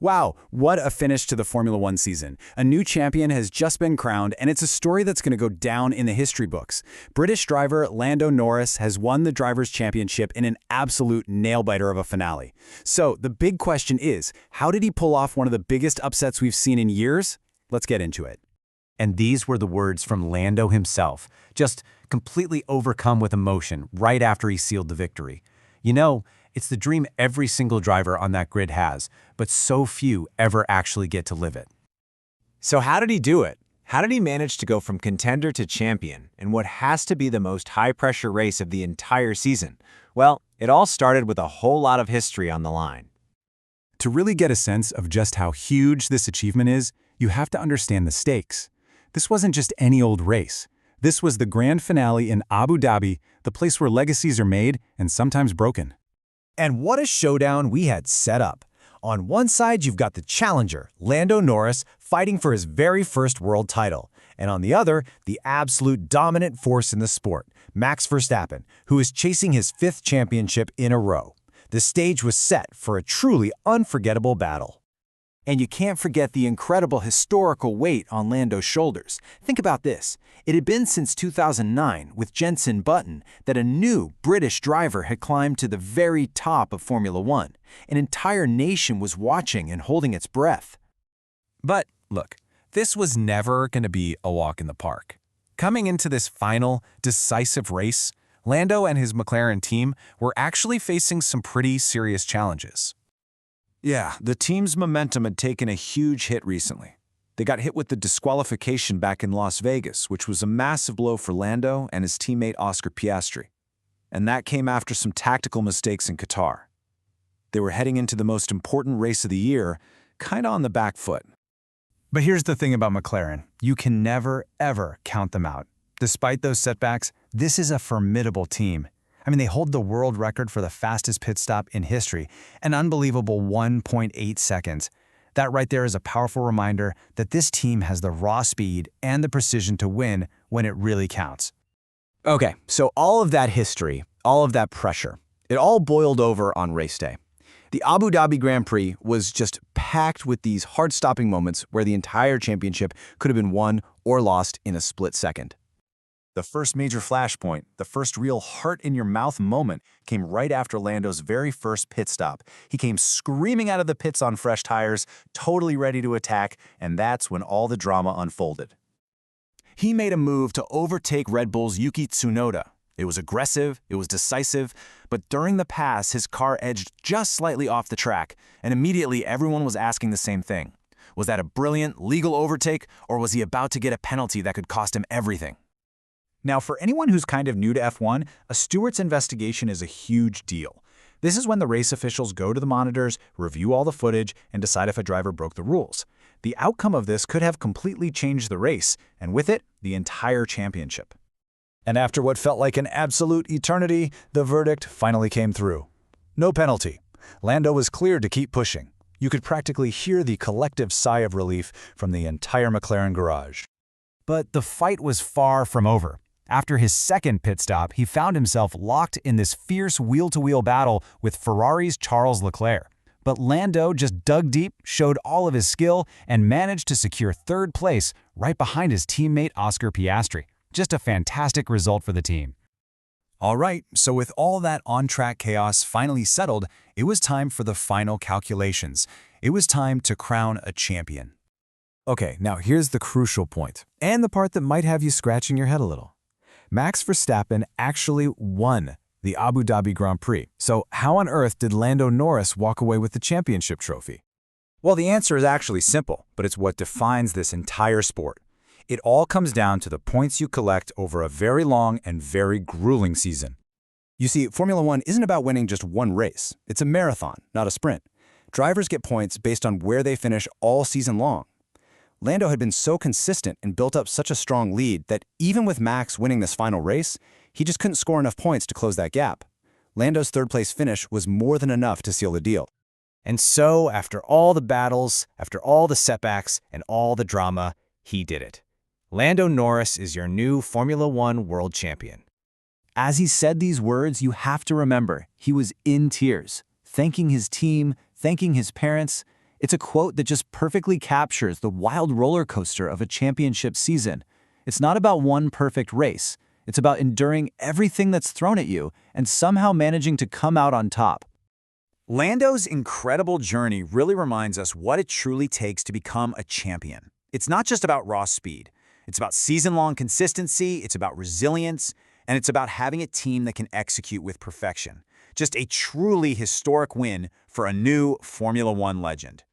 Wow, what a finish to the Formula One season. A new champion has just been crowned, and it's a story that's going to go down in the history books. British driver Lando Norris has won the Drivers' Championship in an absolute nail-biter of a finale. So, the big question is, how did he pull off one of the biggest upsets we've seen in years? Let's get into it. And these were the words from Lando himself, just completely overcome with emotion right after he sealed the victory. You know, it's the dream every single driver on that grid has, but so few ever actually get to live it. So how did he do it? How did he manage to go from contender to champion in what has to be the most high-pressure race of the entire season? Well, it all started with a whole lot of history on the line. To really get a sense of just how huge this achievement is, you have to understand the stakes. This wasn't just any old race. This was the grand finale in Abu Dhabi, the place where legacies are made and sometimes broken. And what a showdown we had set up. On one side, you've got the challenger, Lando Norris, fighting for his very first world title. And on the other, the absolute dominant force in the sport, Max Verstappen, who is chasing his 5th championship in a row. The stage was set for a truly unforgettable battle. And you can't forget the incredible historical weight on Lando's shoulders. Think about this. It had been since 2009, with Jenson Button, that a new British driver had climbed to the very top of Formula One. An entire nation was watching and holding its breath. But look, this was never going to be a walk in the park. Coming into this final, decisive race, Lando and his McLaren team were actually facing some pretty serious challenges. Yeah, the team's momentum had taken a huge hit recently. They got hit with the disqualification back in Las Vegas, which was a massive blow for Lando and his teammate Oscar Piastri. And that came after some tactical mistakes in Qatar. They were heading into the most important race of the year, kinda on the back foot. But here's the thing about McLaren. You can never, ever count them out. Despite those setbacks, this is a formidable team. I mean, they hold the world record for the fastest pit stop in history, an unbelievable 1.8 seconds. That right there is a powerful reminder that this team has the raw speed and the precision to win when it really counts. Okay, so all of that history, all of that pressure, it all boiled over on race day. The Abu Dhabi Grand Prix was just packed with these hard-stopping moments where the entire championship could have been won or lost in a split second. The first major flashpoint, the first real heart-in-your-mouth moment, came right after Lando's very first pit stop. He came screaming out of the pits on fresh tires, totally ready to attack, and that's when all the drama unfolded. He made a move to overtake Red Bull's Yuki Tsunoda. It was aggressive, it was decisive, but during the pass, his car edged just slightly off the track, and immediately everyone was asking the same thing. Was that a brilliant, legal overtake, or was he about to get a penalty that could cost him everything? Now, for anyone who's kind of new to F1, a stewards investigation is a huge deal. This is when the race officials go to the monitors, review all the footage, and decide if a driver broke the rules. The outcome of this could have completely changed the race, and with it, the entire championship. And after what felt like an absolute eternity, the verdict finally came through. No penalty. Lando was cleared to keep pushing. You could practically hear the collective sigh of relief from the entire McLaren garage. But the fight was far from over. After his second pit stop, he found himself locked in this fierce wheel-to-wheel battle with Ferrari's Charles Leclerc. But Lando just dug deep, showed all of his skill, and managed to secure 3rd place right behind his teammate Oscar Piastri. Just a fantastic result for the team. All right, so with all that on-track chaos finally settled, it was time for the final calculations. It was time to crown a champion. Okay, now here's the crucial point, and the part that might have you scratching your head a little. Max Verstappen actually won the Abu Dhabi Grand Prix. So how on earth did Lando Norris walk away with the championship trophy? Well, the answer is actually simple, but it's what defines this entire sport. It all comes down to the points you collect over a very long and very grueling season. You see, Formula One isn't about winning just one race. It's a marathon, not a sprint. Drivers get points based on where they finish all season long. Lando had been so consistent and built up such a strong lead that even with Max winning this final race, he just couldn't score enough points to close that gap. Lando's 3rd-place finish was more than enough to seal the deal. And so, after all the battles, after all the setbacks, and all the drama, he did it. Lando Norris is your new Formula One world champion. As he said these words, you have to remember, he was in tears, thanking his team, thanking his parents. It's a quote that just perfectly captures the wild roller coaster of a championship season. It's not about one perfect race. It's about enduring everything that's thrown at you and somehow managing to come out on top. Lando's incredible journey really reminds us what it truly takes to become a champion. It's not just about raw speed. It's about season-long consistency, it's about resilience, and it's about having a team that can execute with perfection. Just a truly historic win for a new Formula One legend.